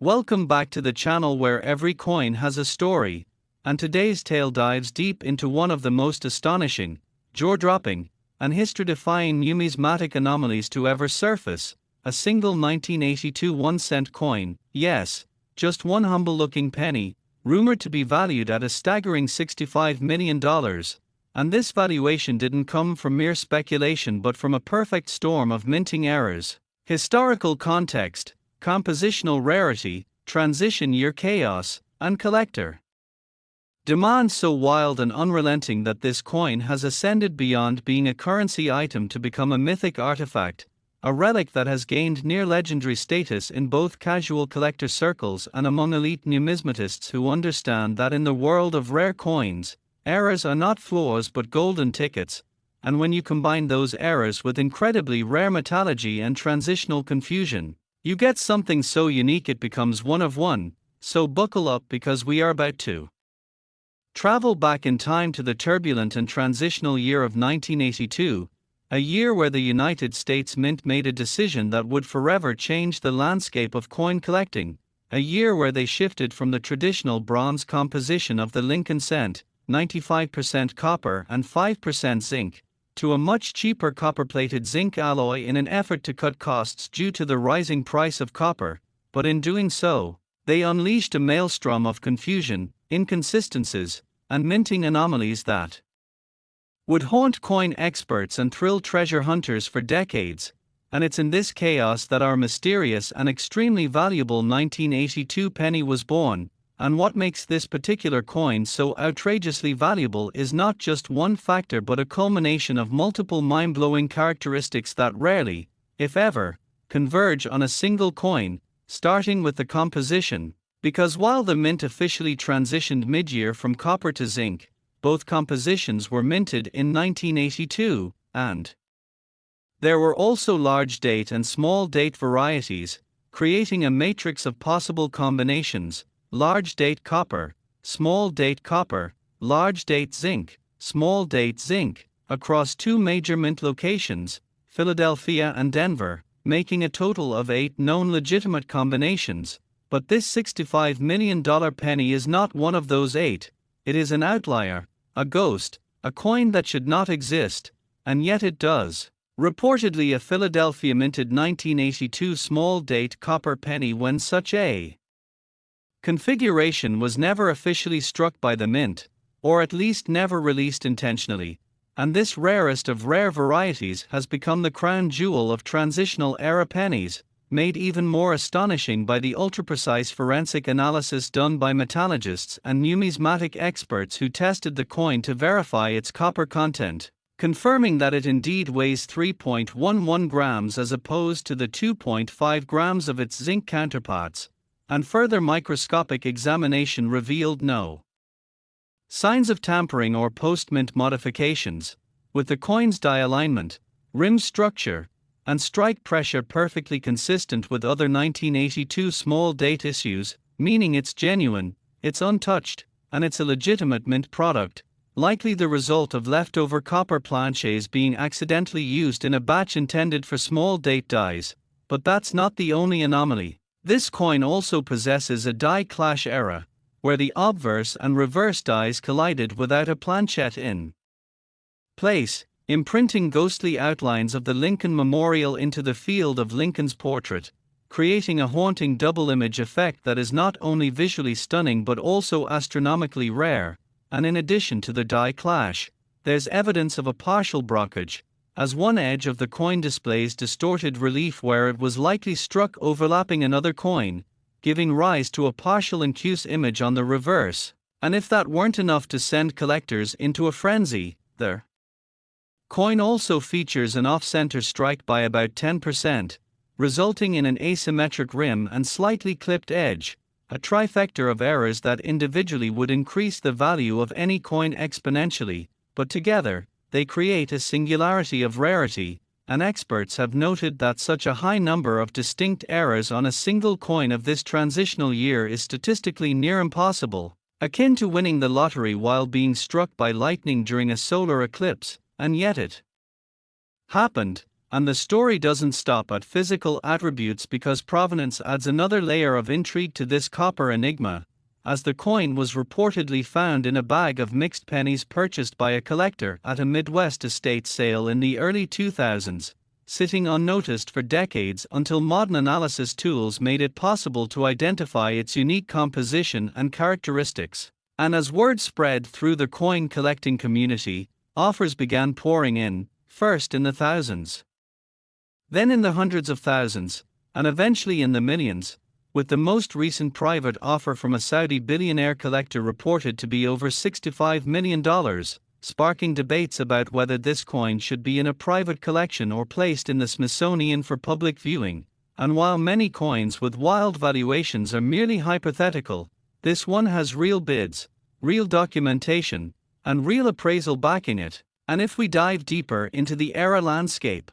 Welcome back to the channel where every coin has a story, and today's tale dives deep into one of the most astonishing, jaw-dropping, and history-defying numismatic anomalies to ever surface: a single 1982 1-cent coin, yes, just one humble-looking penny, rumored to be valued at a staggering $65 million. And this valuation didn't come from mere speculation but from a perfect storm of minting errors, historical context, compositional rarity, transition year chaos, and collector demand so wild and unrelenting that this coin has ascended beyond being a currency item to become a mythic artifact, a relic that has gained near-legendary status in both casual collector circles and among elite numismatists who understand that in the world of rare coins, errors are not flaws but golden tickets, and when you combine those errors with incredibly rare metallurgy and transitional confusion, you get something so unique it becomes one of one. So buckle up, because we are about to travel back in time to the turbulent and transitional year of 1982, a year where the United States Mint made a decision that would forever change the landscape of coin collecting, a year where they shifted from the traditional bronze composition of the Lincoln cent, 95% copper and 5% zinc, to a much cheaper copper-plated zinc alloy in an effort to cut costs due to the rising price of copper, but in doing so, they unleashed a maelstrom of confusion, inconsistencies, and minting anomalies that would haunt coin experts and thrill treasure hunters for decades. And it's in this chaos that our mysterious and extremely valuable 1982 penny was born. And what makes this particular coin so outrageously valuable is not just one factor but a culmination of multiple mind-blowing characteristics that rarely, if ever, converge on a single coin, starting with the composition. Because while the mint officially transitioned mid-year from copper to zinc, both compositions were minted in 1982, and there were also large date and small date varieties, creating a matrix of possible combinations: large date copper, small date copper, large date zinc, small date zinc, across two major mint locations, Philadelphia and Denver, making a total of 8 known legitimate combinations. But this $65 million penny is not one of those 8. It is an outlier, a ghost, a coin that should not exist, and yet it does. Reportedly a Philadelphia minted 1982 small date copper penny when such a configuration was never officially struck by the mint, or at least never released intentionally, and this rarest of rare varieties has become the crown jewel of transitional era pennies, made even more astonishing by the ultra-precise forensic analysis done by metallurgists and numismatic experts who tested the coin to verify its copper content, confirming that it indeed weighs 3.11 grams as opposed to the 2.5 grams of its zinc counterparts. And further microscopic examination revealed no signs of tampering or post-mint modifications, with the coin's die alignment, rim structure, and strike pressure perfectly consistent with other 1982 small date issues, meaning it's genuine, it's untouched, and it's a legitimate mint product, likely the result of leftover copper planchets being accidentally used in a batch intended for small date dies. But that's not the only anomaly. This coin also possesses a die clash error, where the obverse and reverse dies collided without a planchette in place, imprinting ghostly outlines of the Lincoln Memorial into the field of Lincoln's portrait, creating a haunting double image effect that is not only visually stunning but also astronomically rare. And in addition to the die clash, there's evidence of a partial brockage, as one edge of the coin displays distorted relief where it was likely struck overlapping another coin, giving rise to a partial incuse image on the reverse. And if that weren't enough to send collectors into a frenzy, the coin also features an off-center strike by about 10%, resulting in an asymmetric rim and slightly clipped edge, a trifecta of errors that individually would increase the value of any coin exponentially, but together, they create a singularity of rarity, and experts have noted that such a high number of distinct errors on a single coin of this transitional year is statistically near impossible, akin to winning the lottery while being struck by lightning during a solar eclipse, and yet it happened, And the story doesn't stop at physical attributes, because provenance adds another layer of intrigue to this copper enigma, as the coin was reportedly found in a bag of mixed pennies purchased by a collector at a Midwest estate sale in the early 2000s, sitting unnoticed for decades until modern analysis tools made it possible to identify its unique composition and characteristics. And as word spread through the coin collecting community, offers began pouring in, first in the thousands, then in the hundreds of thousands, and eventually in the millions, with the most recent private offer from a Saudi billionaire collector reported to be over $65 million, sparking debates about whether this coin should be in a private collection or placed in the Smithsonian for public viewing. And while many coins with wild valuations are merely hypothetical, this one has real bids, real documentation, and real appraisal backing it. And if we dive deeper into the era landscape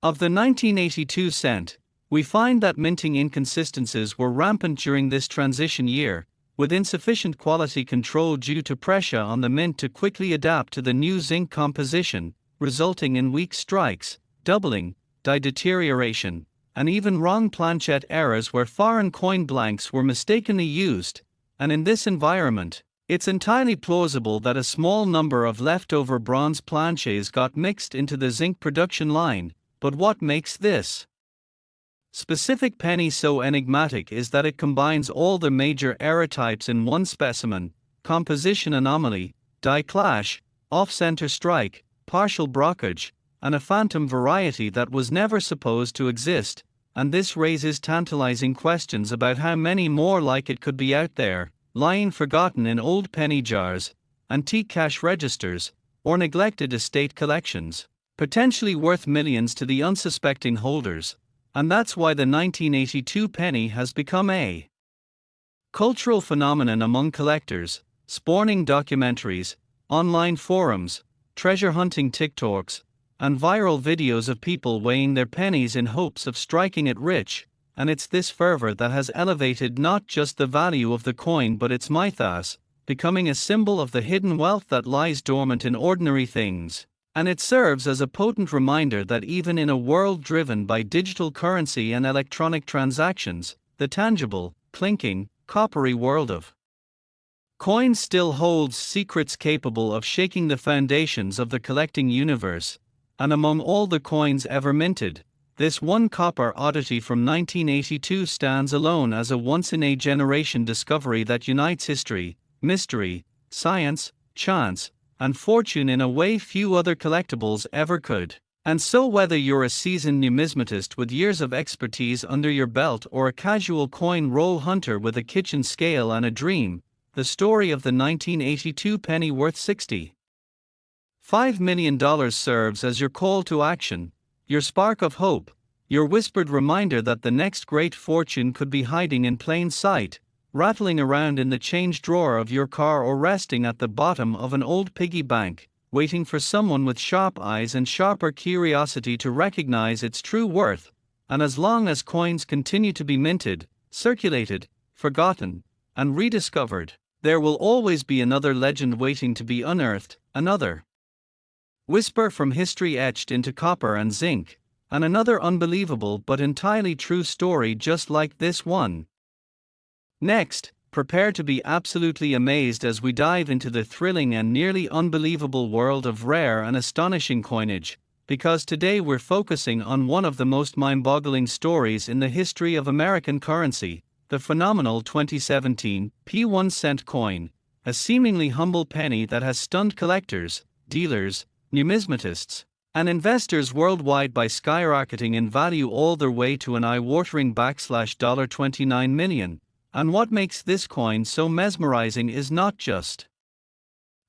of the 1982 cent, we find that minting inconsistencies were rampant during this transition year, with insufficient quality control due to pressure on the mint to quickly adapt to the new zinc composition, resulting in weak strikes, doubling, die deterioration, and even wrong planchette errors where foreign coin blanks were mistakenly used. And in this environment, it's entirely plausible that a small number of leftover bronze planchets got mixed into the zinc production line. But what makes this specific penny so enigmatic is that it combines all the major error types in one specimen: composition anomaly, die clash, off-center strike, partial blockage, and a phantom variety that was never supposed to exist. And this raises tantalizing questions about how many more like it could be out there, lying forgotten in old penny jars, antique cash registers, or neglected estate collections, potentially worth millions to the unsuspecting holders. And that's why the 1982 penny has become a cultural phenomenon among collectors, spawning documentaries, online forums, treasure hunting TikToks, and viral videos of people weighing their pennies in hopes of striking it rich. And it's this fervor that has elevated not just the value of the coin but its mythos, becoming a symbol of the hidden wealth that lies dormant in ordinary things. And it serves as a potent reminder that even in a world driven by digital currency and electronic transactions, the tangible, clinking, coppery world of coins still holds secrets capable of shaking the foundations of the collecting universe. And among all the coins ever minted, this one copper oddity from 1982 stands alone as a once-in-a-generation discovery that unites history, mystery, science, chance, and fortune in a way few other collectibles ever could. And so whether you're a seasoned numismatist with years of expertise under your belt or a casual coin roll hunter with a kitchen scale and a dream, the story of the 1982 penny worth $65 million serves as your call to action, your spark of hope, your whispered reminder that the next great fortune could be hiding in plain sight, rattling around in the change drawer of your car or resting at the bottom of an old piggy bank, waiting for someone with sharp eyes and sharper curiosity to recognize its true worth. And as long as coins continue to be minted, circulated, forgotten, and rediscovered, there will always be another legend waiting to be unearthed, another whisper from history etched into copper and zinc, and another unbelievable but entirely true story just like this one. Next, prepare to be absolutely amazed as we dive into the thrilling and nearly unbelievable world of rare and astonishing coinage, because today we're focusing on one of the most mind-boggling stories in the history of American currency, the phenomenal 2017 P1 cent coin, a seemingly humble penny that has stunned collectors, dealers, numismatists, and investors worldwide by skyrocketing in value all the way to an eye-watering $29 million. And what makes this coin so mesmerizing is not just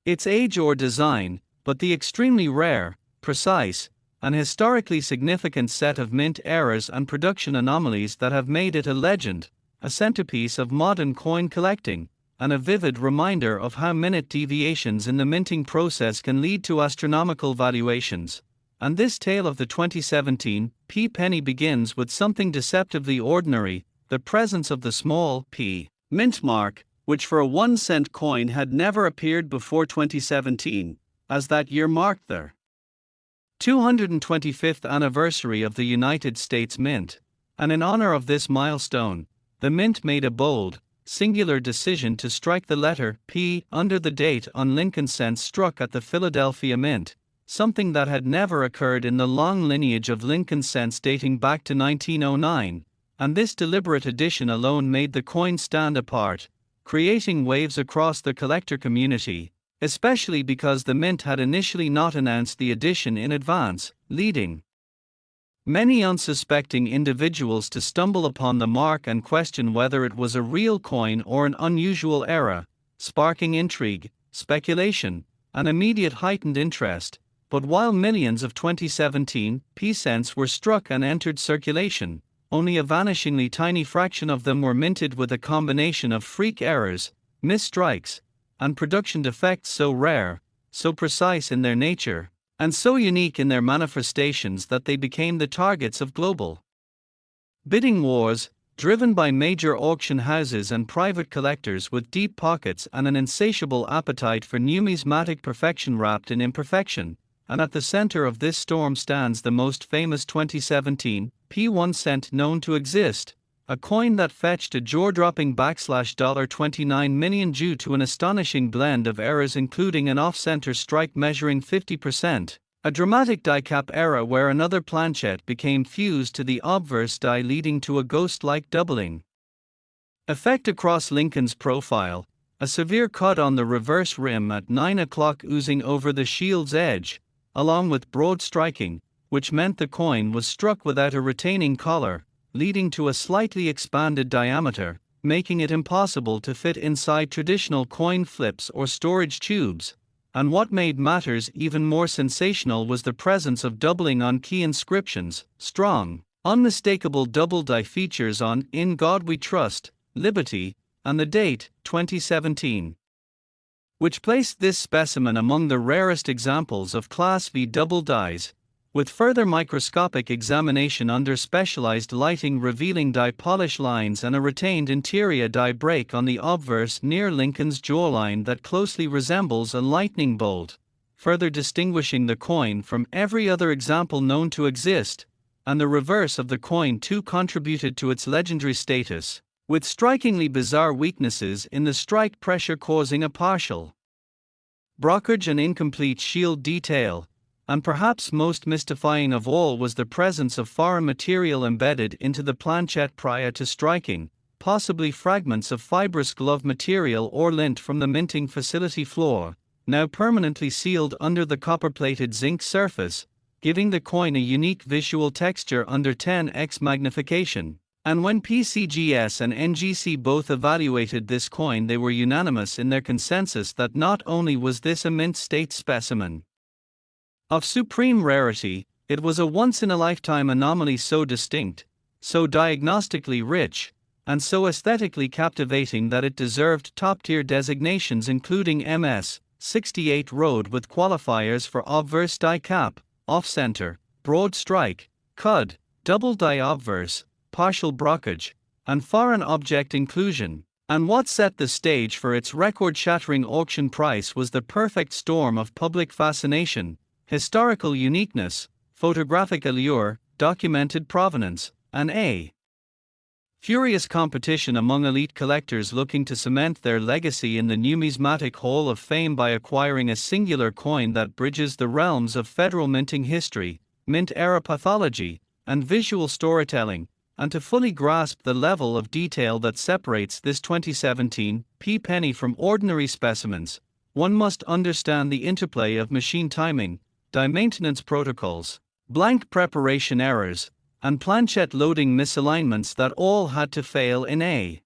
its age or design, but the extremely rare, precise, and historically significant set of mint errors and production anomalies that have made it a legend, a centerpiece of modern coin collecting, and a vivid reminder of how minute deviations in the minting process can lead to astronomical valuations. And this tale of the 2017 P penny begins with something deceptively ordinary: the presence of the small p mint mark, which for a 1-cent coin had never appeared before 2017, as that year marked the 225th anniversary of the United States Mint, and in honor of this milestone, the Mint made a bold, singular decision to strike the letter P under the date on Lincoln cents struck at the Philadelphia Mint, something that had never occurred in the long lineage of Lincoln cents dating back to 1909, and this deliberate addition alone made the coin stand apart, creating waves across the collector community, especially because the Mint had initially not announced the addition in advance, leading many unsuspecting individuals to stumble upon the mark and question whether it was a real coin or an unusual error, sparking intrigue, speculation, and immediate heightened interest. But while millions of 2017 P cents were struck and entered circulation, only a vanishingly tiny fraction of them were minted with a combination of freak errors, misstrikes, and production defects so rare, so precise in their nature, and so unique in their manifestations that they became the targets of global bidding wars, driven by major auction houses and private collectors with deep pockets and an insatiable appetite for numismatic perfection wrapped in imperfection. And at the center of this storm stands the most famous 2017 P1 cent known to exist, a coin that fetched a jaw-dropping $29 million due to an astonishing blend of errors including an off-center strike measuring 50%, a dramatic die cap error where another planchet became fused to the obverse die leading to a ghost-like doubling effect across Lincoln's profile, a severe cut on the reverse rim at 9 o'clock oozing over the shield's edge, along with broad striking, which meant the coin was struck without a retaining collar, leading to a slightly expanded diameter, making it impossible to fit inside traditional coin flips or storage tubes. And what made matters even more sensational was the presence of doubling on key inscriptions, strong, unmistakable double die features on "In God We Trust," "Liberty," and the date, 2017. Which placed this specimen among the rarest examples of Class V double dies, with further microscopic examination under specialized lighting revealing die polish lines and a retained interior die break on the obverse near Lincoln's jawline that closely resembles a lightning bolt, further distinguishing the coin from every other example known to exist, and the reverse of the coin too contributed to its legendary status, with strikingly bizarre weaknesses in the strike pressure causing a partial brokerage and incomplete shield detail, and perhaps most mystifying of all was the presence of foreign material embedded into the planchet prior to striking, possibly fragments of fibrous glove material or lint from the minting facility floor, now permanently sealed under the copper-plated zinc surface, giving the coin a unique visual texture under 10x magnification. And when PCGS and NGC both evaluated this coin, they were unanimous in their consensus that not only was this a mint state specimen of supreme rarity, it was a once-in-a-lifetime anomaly so distinct, so diagnostically rich, and so aesthetically captivating that it deserved top-tier designations including MS 68 Road with qualifiers for obverse die cap, off-center, broad strike, cud, double die obverse, partial brokerage, and foreign object inclusion. And what set the stage for its record-shattering auction price was the perfect storm of public fascination, historical uniqueness, photographic allure, documented provenance, and a furious competition among elite collectors looking to cement their legacy in the numismatic Hall of Fame by acquiring a singular coin that bridges the realms of federal minting history, mint-era pathology, and visual storytelling, and to fully grasp the level of detail that separates this 2017 P penny from ordinary specimens, one must understand the interplay of machine timing, die maintenance protocols, blank preparation errors, and planchet loading misalignments that all had to fail in a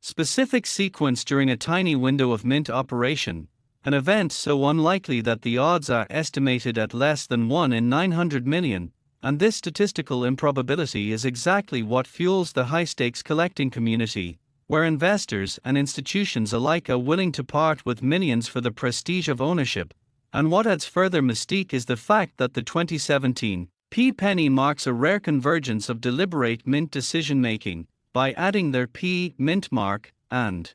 specific sequence during a tiny window of mint operation, an event so unlikely that the odds are estimated at less than 1 in 900 million. And this statistical improbability is exactly what fuels the high-stakes collecting community, where investors and institutions alike are willing to part with millions for the prestige of ownership. And what adds further mystique is the fact that the 2017 P penny marks a rare convergence of deliberate mint decision-making, by adding their P mint mark and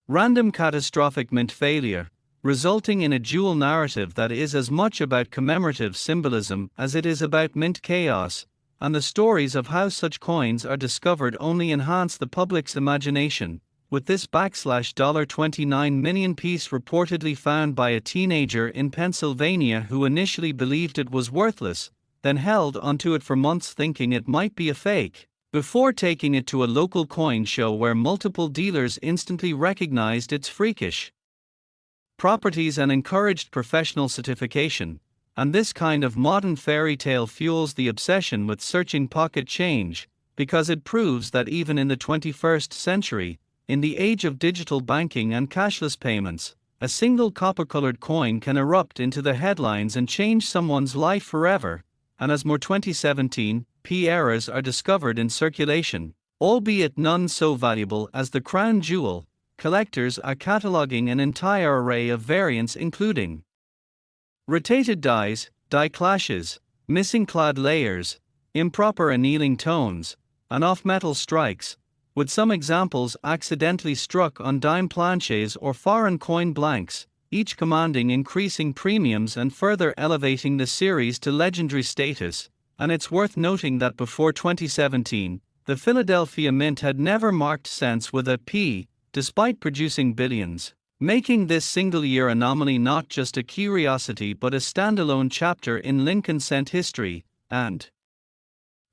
random catastrophic mint failure, resulting in a dual narrative that is as much about commemorative symbolism as it is about mint chaos, and the stories of how such coins are discovered only enhance the public's imagination, with this $29 million piece reportedly found by a teenager in Pennsylvania who initially believed it was worthless, then held onto it for months thinking it might be a fake, before taking it to a local coin show where multiple dealers instantly recognized its freakish properties and encouraged professional certification. And this kind of modern fairy tale fuels the obsession with searching pocket change, because it proves that even in the 21st century, in the age of digital banking and cashless payments, a single copper-colored coin can erupt into the headlines and change someone's life forever. And as more 2017 P errors are discovered in circulation, albeit none so valuable as the crown jewel, collectors are cataloging an entire array of variants including rotated dies, die clashes, missing clad layers, improper annealing tones, and off-metal strikes, with some examples accidentally struck on dime planches or foreign coin blanks, each commanding increasing premiums and further elevating the series to legendary status. And it's worth noting that before 2017, the Philadelphia Mint had never marked cents with a P, despite producing billions, making this single-year anomaly not just a curiosity but a standalone chapter in Lincoln cent history. And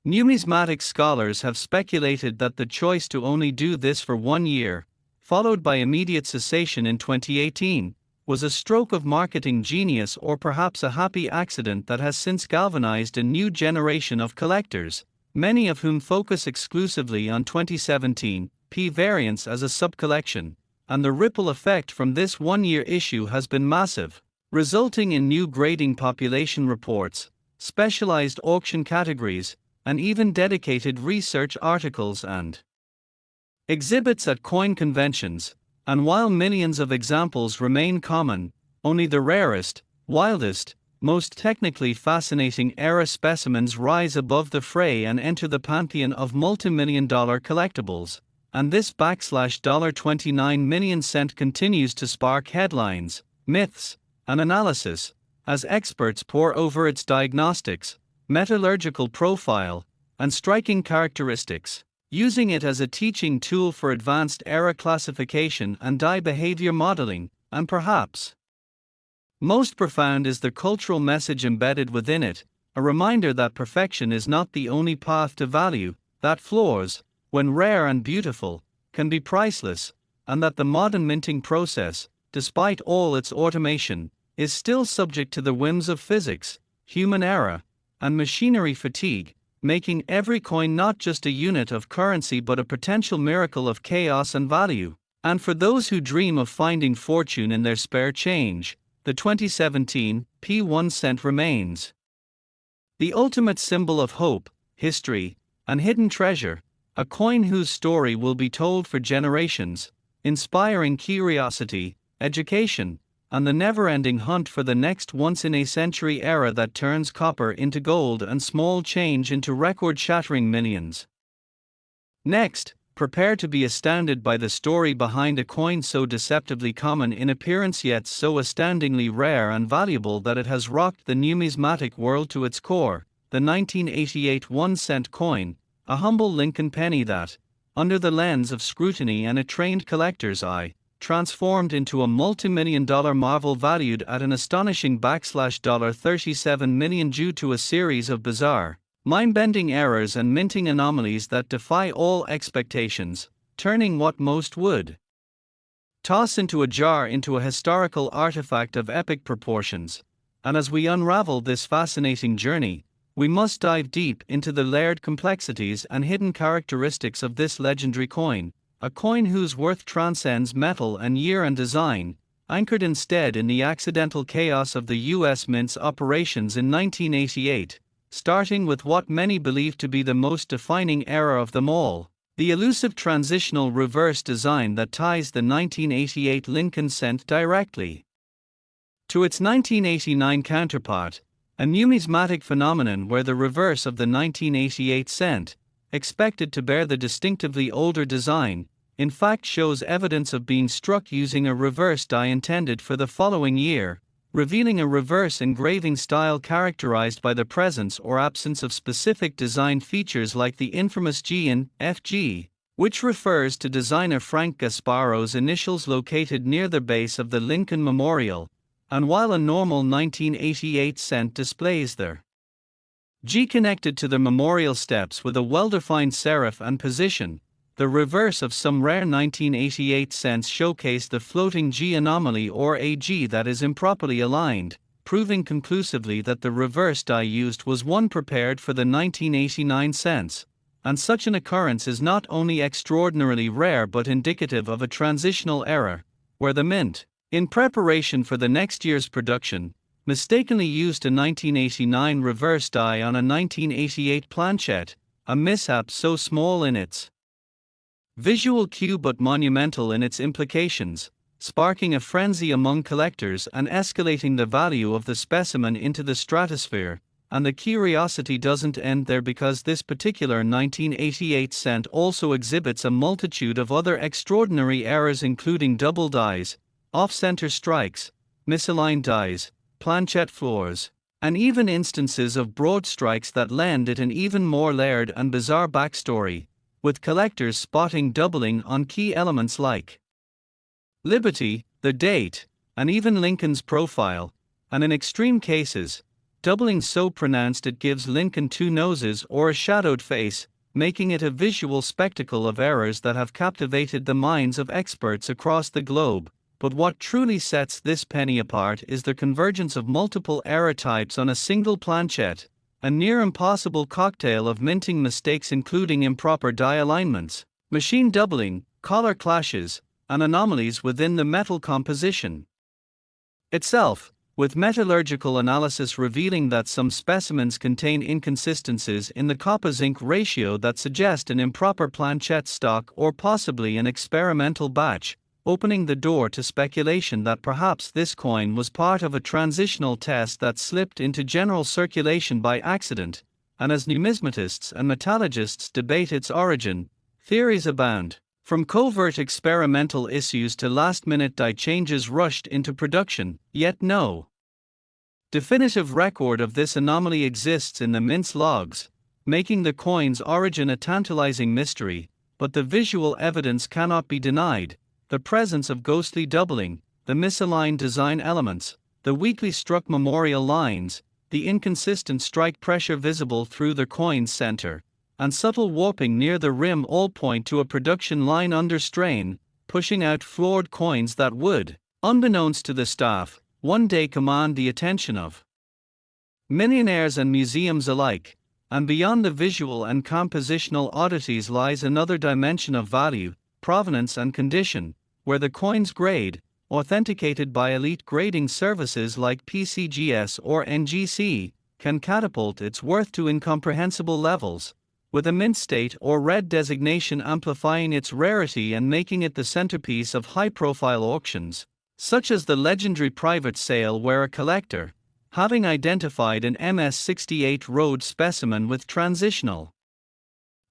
numismatic scholars have speculated that the choice to only do this for 1 year, followed by immediate cessation in 2018, was a stroke of marketing genius or perhaps a happy accident that has since galvanized a new generation of collectors, many of whom focus exclusively on 2017 P variants as a sub-collection. And the ripple effect from this 1-year issue has been massive, resulting in new grading population reports, specialized auction categories, and even dedicated research articles and exhibits at coin conventions. And while millions of examples remain common, only the rarest, wildest, most technically fascinating era specimens rise above the fray and enter the pantheon of multi-million-dollar collectibles. And this $29 million cent continues to spark headlines, myths, and analysis, as experts pore over its diagnostics, metallurgical profile, and striking characteristics, using it as a teaching tool for advanced era classification and die behavior modeling. And perhaps most profound is the cultural message embedded within it, a reminder that perfection is not the only path to value, that flaws, when rare and beautiful, can be priceless, and that the modern minting process, despite all its automation, is still subject to the whims of physics, human error, and machinery fatigue, making every coin not just a unit of currency but a potential miracle of chaos and value. And for those who dream of finding fortune in their spare change, the 2017 P1 cent remains the ultimate symbol of hope, history, and hidden treasure. A coin whose story will be told for generations, inspiring curiosity, education, and the never-ending hunt for the next once-in-a-century era that turns copper into gold and small change into record-shattering millions. Next, prepare to be astounded by the story behind a coin so deceptively common in appearance yet so astoundingly rare and valuable that it has rocked the numismatic world to its core, the 1988 1-cent coin, a humble Lincoln penny that, under the lens of scrutiny and a trained collector's eye, transformed into a multi-million-dollar marvel valued at an astonishing $37 million due to a series of bizarre, mind-bending errors and minting anomalies that defy all expectations, turning what most would toss into a jar into a historical artifact of epic proportions. And as we unravel this fascinating journey, we must dive deep into the layered complexities and hidden characteristics of this legendary coin, a coin whose worth transcends metal and year and design, anchored instead in the accidental chaos of the U.S. Mint's operations in 1988, starting with what many believe to be the most defining era of them all, the elusive transitional reverse design that ties the 1988 Lincoln cent directly to its 1989 counterpart, a numismatic phenomenon where the reverse of the 1988 cent, expected to bear the distinctively older design, in fact shows evidence of being struck using a reverse die intended for the following year, revealing a reverse engraving style characterized by the presence or absence of specific design features like the infamous G in FG, which refers to designer Frank Gasparo's initials located near the base of the Lincoln Memorial, and while a normal 1988 cent displays the G connected to the memorial steps with a well-defined serif and position, the reverse of some rare 1988 cents showcase the floating G anomaly or a G that is improperly aligned, proving conclusively that the reverse die used was one prepared for the 1989 cents. And such an occurrence is not only extraordinarily rare but indicative of a transitional error, where the mint, in preparation for the next year's production, mistakenly used a 1989 reverse die on a 1988 planchette, a mishap so small in its visual cue but monumental in its implications, sparking a frenzy among collectors and escalating the value of the specimen into the stratosphere. And the curiosity doesn't end there, because this particular 1988 cent also exhibits a multitude of other extraordinary errors, including double dies, off-center strikes, misaligned dies, planchette floors, and even instances of broad strikes that lend it an even more layered and bizarre backstory, with collectors spotting doubling on key elements like Liberty, the date, and even Lincoln's profile, and in extreme cases, doubling so pronounced it gives Lincoln two noses or a shadowed face, making it a visual spectacle of errors that have captivated the minds of experts across the globe. But what truly sets this penny apart is the convergence of multiple error types on a single planchette, a near impossible cocktail of minting mistakes including improper die alignments, machine doubling, color clashes, and anomalies within the metal composition itself, with metallurgical analysis revealing that some specimens contain inconsistencies in the copper-zinc ratio that suggest an improper planchette stock or possibly an experimental batch, opening the door to speculation that perhaps this coin was part of a transitional test that slipped into general circulation by accident. And as numismatists and metallurgists debate its origin, theories abound, from covert experimental issues to last-minute die changes rushed into production, yet no definitive record of this anomaly exists in the mint's logs, making the coin's origin a tantalizing mystery. But the visual evidence cannot be denied: the presence of ghostly doubling, the misaligned design elements, the weakly struck memorial lines, the inconsistent strike pressure visible through the coin's center, and subtle warping near the rim all point to a production line under strain, pushing out flawed coins that would, unbeknownst to the staff, one day command the attention of millionaires and museums alike. And beyond the visual and compositional oddities lies another dimension of value, provenance and condition, where the coin's grade, authenticated by elite grading services like PCGS or NGC, can catapult its worth to incomprehensible levels, with a mint state or red designation amplifying its rarity and making it the centerpiece of high-profile auctions, such as the legendary private sale where a collector, having identified an MS-68 Rhodes specimen with transitional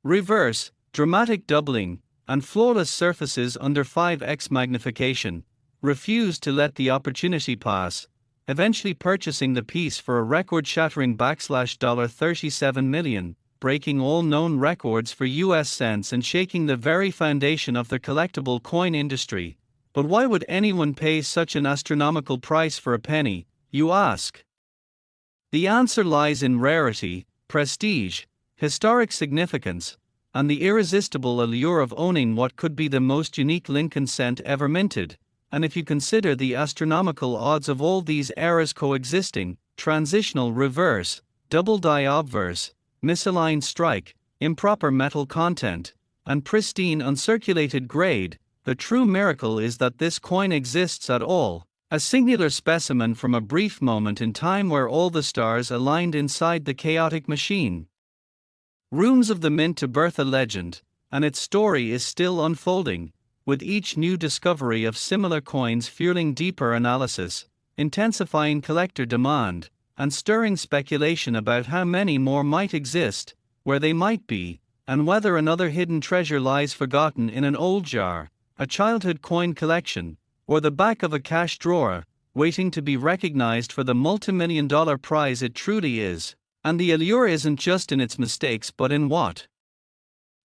reverse, dramatic doubling, and flawless surfaces under 5x magnification, refused to let the opportunity pass, eventually purchasing the piece for a record-shattering $37 million, breaking all known records for US cents and shaking the very foundation of the collectible coin industry. But why would anyone pay such an astronomical price for a penny, you ask? The answer lies in rarity, prestige, historic significance, and the irresistible allure of owning what could be the most unique Lincoln cent ever minted. And if you consider the astronomical odds of all these errors coexisting, transitional reverse, double die obverse, misaligned strike, improper metal content, and pristine uncirculated grade, the true miracle is that this coin exists at all, a singular specimen from a brief moment in time where all the stars aligned inside the chaotic machine rooms of the mint to birth a legend, and its story is still unfolding, with each new discovery of similar coins fueling deeper analysis, intensifying collector demand, and stirring speculation about how many more might exist, where they might be, and whether another hidden treasure lies forgotten in an old jar, a childhood coin collection, or the back of a cash drawer, waiting to be recognized for the multimillion-dollar prize it truly is. And the allure isn't just in its mistakes but in what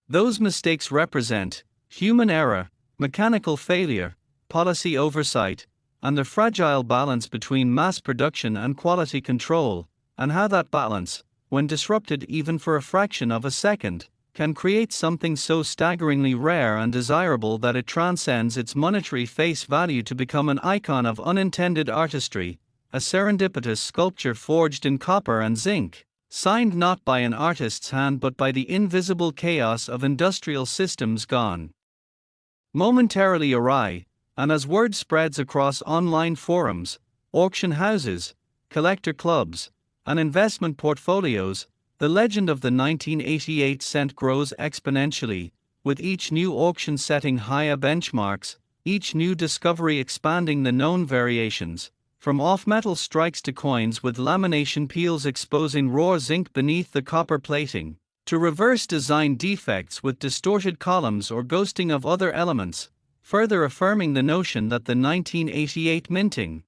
those mistakes represent: human error, mechanical failure, policy oversight, and the fragile balance between mass production and quality control, and how that balance, when disrupted even for a fraction of a second, can create something so staggeringly rare and desirable that it transcends its monetary face value to become an icon of unintended artistry, a serendipitous sculpture forged in copper and zinc, signed not by an artist's hand but by the invisible chaos of industrial systems gone momentarily awry. And as word spreads across online forums, auction houses, collector clubs, and investment portfolios, the legend of the 1988 cent grows exponentially, with each new auction setting higher benchmarks, each new discovery expanding the known variations, from off-metal strikes to coins with lamination peels exposing raw zinc beneath the copper plating, to reverse design defects with distorted columns or ghosting of other elements, further affirming the notion that the 1988 minting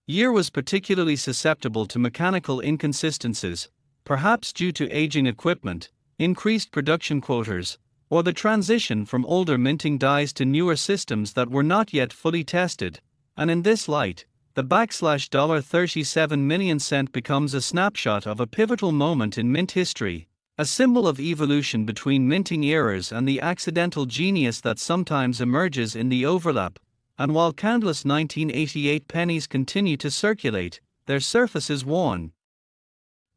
year was particularly susceptible to mechanical inconsistencies, perhaps due to aging equipment, increased production quotas, or the transition from older minting dies to newer systems that were not yet fully tested. And in this light, the $37 million cent becomes a snapshot of a pivotal moment in mint history, a symbol of evolution between minting eras and the accidental genius that sometimes emerges in the overlap. And while countless 1988 pennies continue to circulate, their surface is worn,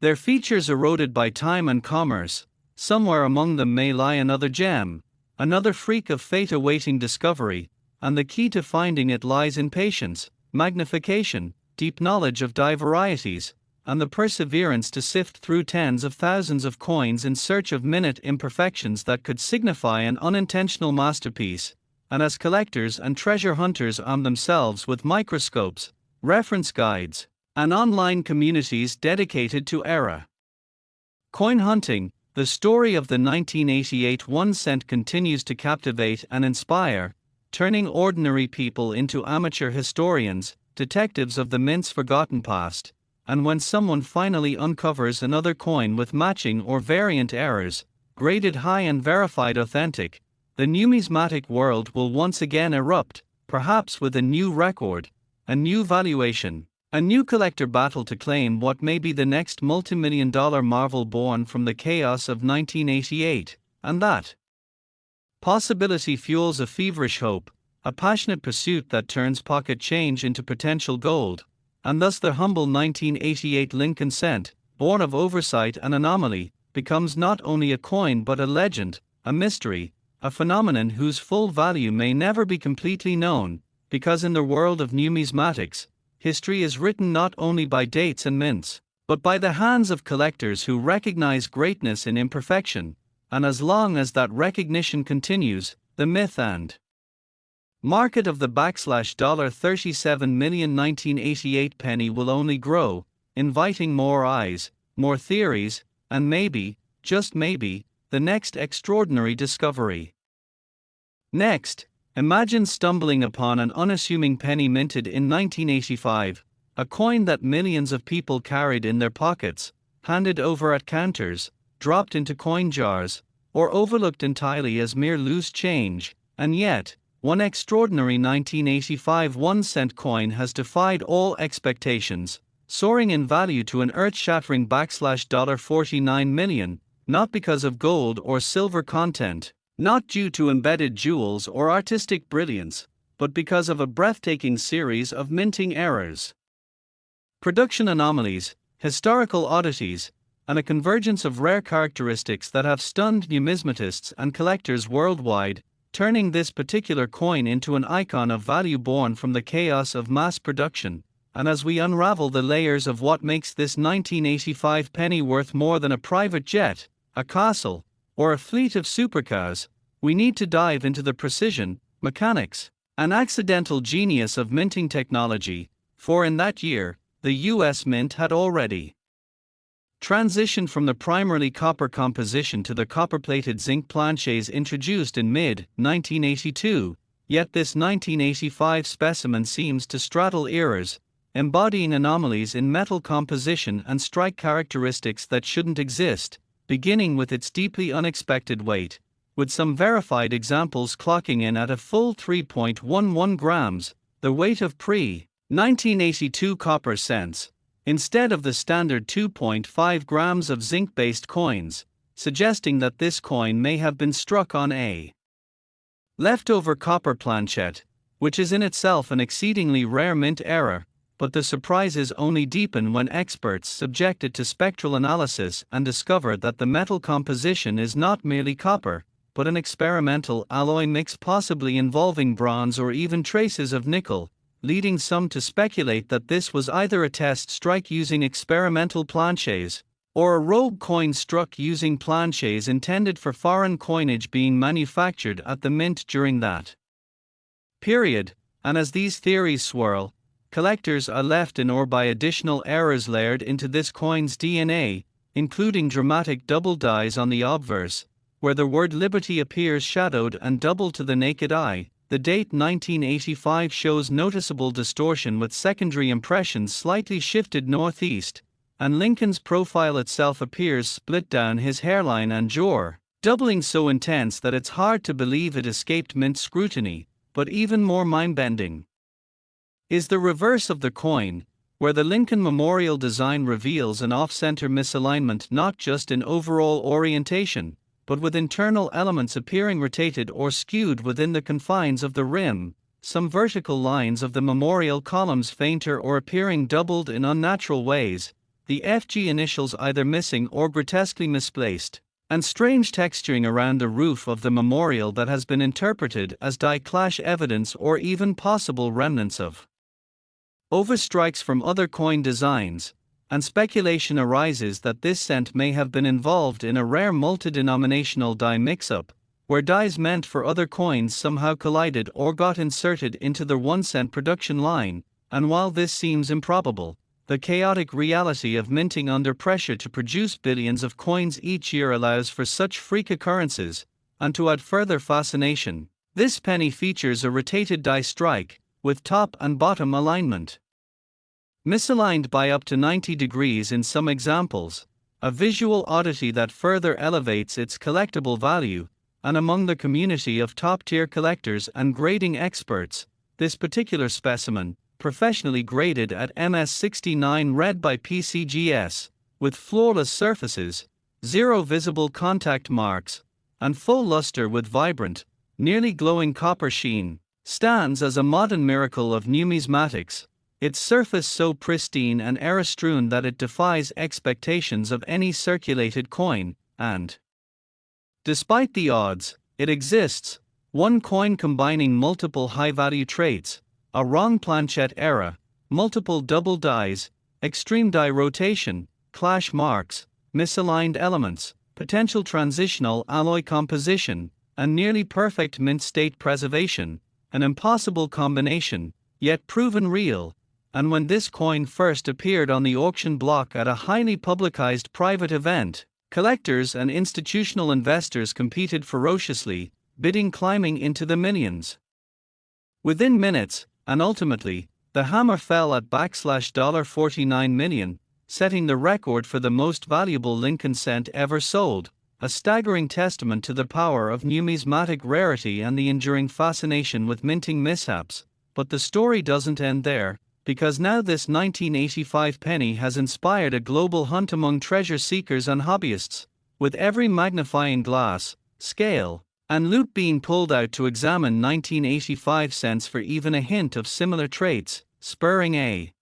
their features eroded by time and commerce, somewhere among them may lie another gem, another freak of fate awaiting discovery, and the key to finding it lies in patience, magnification, deep knowledge of die varieties, and the perseverance to sift through tens of thousands of coins in search of minute imperfections that could signify an unintentional masterpiece. And as collectors and treasure hunters arm themselves with microscopes, reference guides, and online communities dedicated to era coin hunting, the story of the 1988 1 cent continues to captivate and inspire, turning ordinary people into amateur historians, detectives of the mint's forgotten past. And when someone finally uncovers another coin with matching or variant errors, graded high and verified authentic, the numismatic world will once again erupt, perhaps with a new record, a new valuation, a new collector battle to claim what may be the next multimillion-dollar marvel born from the chaos of 1988, and that possibility fuels a feverish hope, a passionate pursuit that turns pocket change into potential gold. And thus the humble 1988 Lincoln cent, born of oversight and anomaly, becomes not only a coin but a legend, a mystery, a phenomenon whose full value may never be completely known, because in the world of numismatics, history is written not only by dates and mints, but by the hands of collectors who recognize greatness in imperfection, and as long as that recognition continues, the myth and market of the $37 million 1988 penny will only grow, inviting more eyes, more theories, and maybe, just maybe, the next extraordinary discovery. Next, imagine stumbling upon an unassuming penny minted in 1985, a coin that millions of people carried in their pockets, handed over at counters, dropped into coin jars, or overlooked entirely as mere loose change, and yet, one extraordinary 1985 1 cent coin has defied all expectations, soaring in value to an earth-shattering $49 million, not because of gold or silver content, not due to embedded jewels or artistic brilliance, but because of a breathtaking series of minting errors, production anomalies, historical oddities, and a convergence of rare characteristics that have stunned numismatists and collectors worldwide, turning this particular coin into an icon of value born from the chaos of mass production. And as we unravel the layers of what makes this 1985 penny worth more than a private jet, a castle, or a fleet of supercars, we need to dive into the precision, mechanics, and accidental genius of minting technology, for in that year, the US Mint had already transitioned from the primarily copper composition to the copper-plated zinc planchets introduced in mid-1982, yet this 1985 specimen seems to straddle eras, embodying anomalies in metal composition and strike characteristics that shouldn't exist, beginning with its deeply unexpected weight, with some verified examples clocking in at a full 3.11 grams, the weight of pre-1982 copper cents, instead of the standard 2.5 grams of zinc-based coins, suggesting that this coin may have been struck on a leftover copper planchette, which is in itself an exceedingly rare mint error, but the surprises only deepen when experts subject it to spectral analysis and discover that the metal composition is not merely copper, but an experimental alloy mix possibly involving bronze or even traces of nickel, leading some to speculate that this was either a test strike using experimental planchets, or a rogue coin struck using planchets intended for foreign coinage being manufactured at the mint during that period. And as these theories swirl, collectors are left in awe by additional errors layered into this coin's DNA, including dramatic double dyes on the obverse, where the word liberty appears shadowed and double to the naked eye. The date 1985 shows noticeable distortion with secondary impressions slightly shifted northeast, and Lincoln's profile itself appears split down his hairline and jaw, doubling so intense that it's hard to believe it escaped mint scrutiny, but even more mind-bending is the reverse of the coin, where the Lincoln Memorial design reveals an off-center misalignment not just in overall orientation, but with internal elements appearing rotated or skewed within the confines of the rim, some vertical lines of the memorial columns fainter or appearing doubled in unnatural ways, the FG initials either missing or grotesquely misplaced, and strange texturing around the roof of the memorial that has been interpreted as die clash evidence or even possible remnants of overstrikes from other coin designs, and speculation arises that this cent may have been involved in a rare multi-denominational die mix-up, where dies meant for other coins somehow collided or got inserted into the 1 cent production line, and while this seems improbable, the chaotic reality of minting under pressure to produce billions of coins each year allows for such freak occurrences, and to add further fascination, this penny features a rotated die strike, with top and bottom alignment misaligned by up to 90 degrees in some examples, a visual oddity that further elevates its collectible value, and among the community of top-tier collectors and grading experts, this particular specimen, professionally graded at MS69 read by PCGS, with flawless surfaces, zero visible contact marks, and full luster with vibrant, nearly glowing copper sheen, stands as a modern miracle of numismatics, its surface so pristine and error-strewn that it defies expectations of any circulated coin, and despite the odds, it exists, one coin combining multiple high-value traits, a wrong planchette error, multiple double dies, extreme die rotation, clash marks, misaligned elements, potential transitional alloy composition, and nearly perfect mint state preservation, an impossible combination, yet proven real. And when this coin first appeared on the auction block at a highly publicized private event, collectors and institutional investors competed ferociously, bidding climbing into the millions. Within minutes, and ultimately, the hammer fell at $49 million, setting the record for the most valuable Lincoln cent ever sold, a staggering testament to the power of numismatic rarity and the enduring fascination with minting mishaps. But the story doesn't end there, because now this 1985 penny has inspired a global hunt among treasure seekers and hobbyists, with every magnifying glass, scale, and loupe being pulled out to examine 1985 cents for even a hint of similar traits, spurring a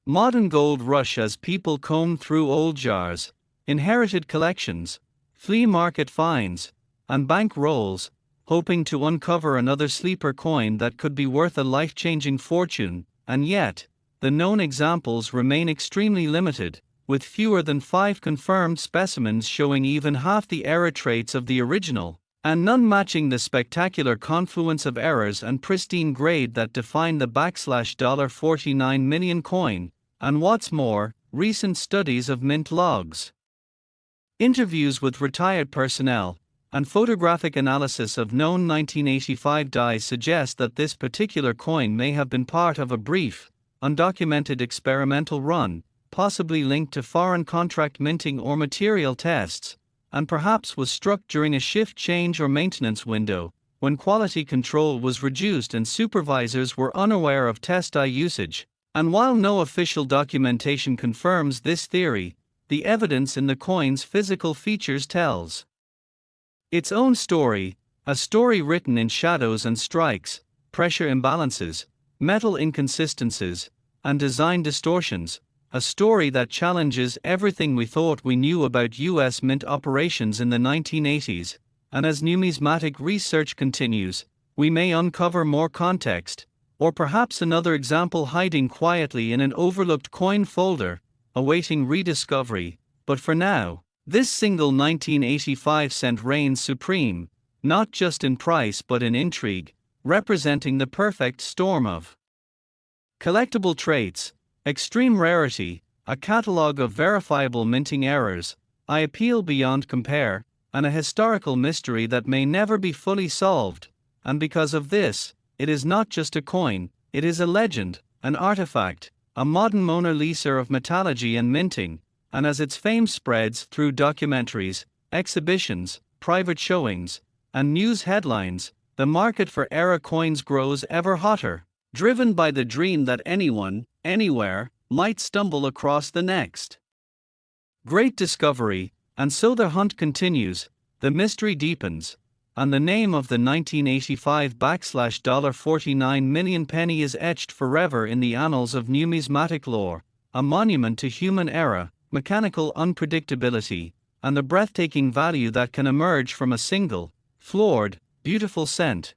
modern gold rush as people comb through old jars, inherited collections, flea market finds, and bank rolls, hoping to uncover another sleeper coin that could be worth a life-changing fortune. And yet, the known examples remain extremely limited, with fewer than 5 confirmed specimens showing even half the error traits of the original, and none matching the spectacular confluence of errors and pristine grade that define the $49 million coin. And what's more, recent studies of mint logs, interviews with retired personnel, and photographic analysis of known 1985 dies suggest that this particular coin may have been part of a brief, undocumented experimental run, possibly linked to foreign contract minting or material tests, and perhaps was struck during a shift change or maintenance window, when quality control was reduced and supervisors were unaware of test die usage. And while no official documentation confirms this theory, the evidence in the coin's physical features tells its own story, a story written in shadows and strikes, pressure imbalances, metal inconsistencies, and design distortions, a story that challenges everything we thought we knew about U.S. mint operations in the 1980s, and as numismatic research continues, we may uncover more context, or perhaps another example hiding quietly in an overlooked coin folder, awaiting rediscovery. But for now, this single 1985 cent reigns supreme, not just in price but in intrigue, representing the perfect storm of collectible traits, extreme rarity, a catalogue of verifiable minting errors, I appeal beyond compare, and a historical mystery that may never be fully solved. And because of this, it is not just a coin, it is a legend, an artifact, a modern Mona Lisa of metallurgy and minting. And as its fame spreads through documentaries, exhibitions, private showings, and news headlines, the market for era coins grows ever hotter, driven by the dream that anyone, anywhere, might stumble across the next great discovery. And so the hunt continues, the mystery deepens, and the name of the 1985/$49 million penny is etched forever in the annals of numismatic lore, a monument to human error, mechanical unpredictability, and the breathtaking value that can emerge from a single, flawed, beautiful cent.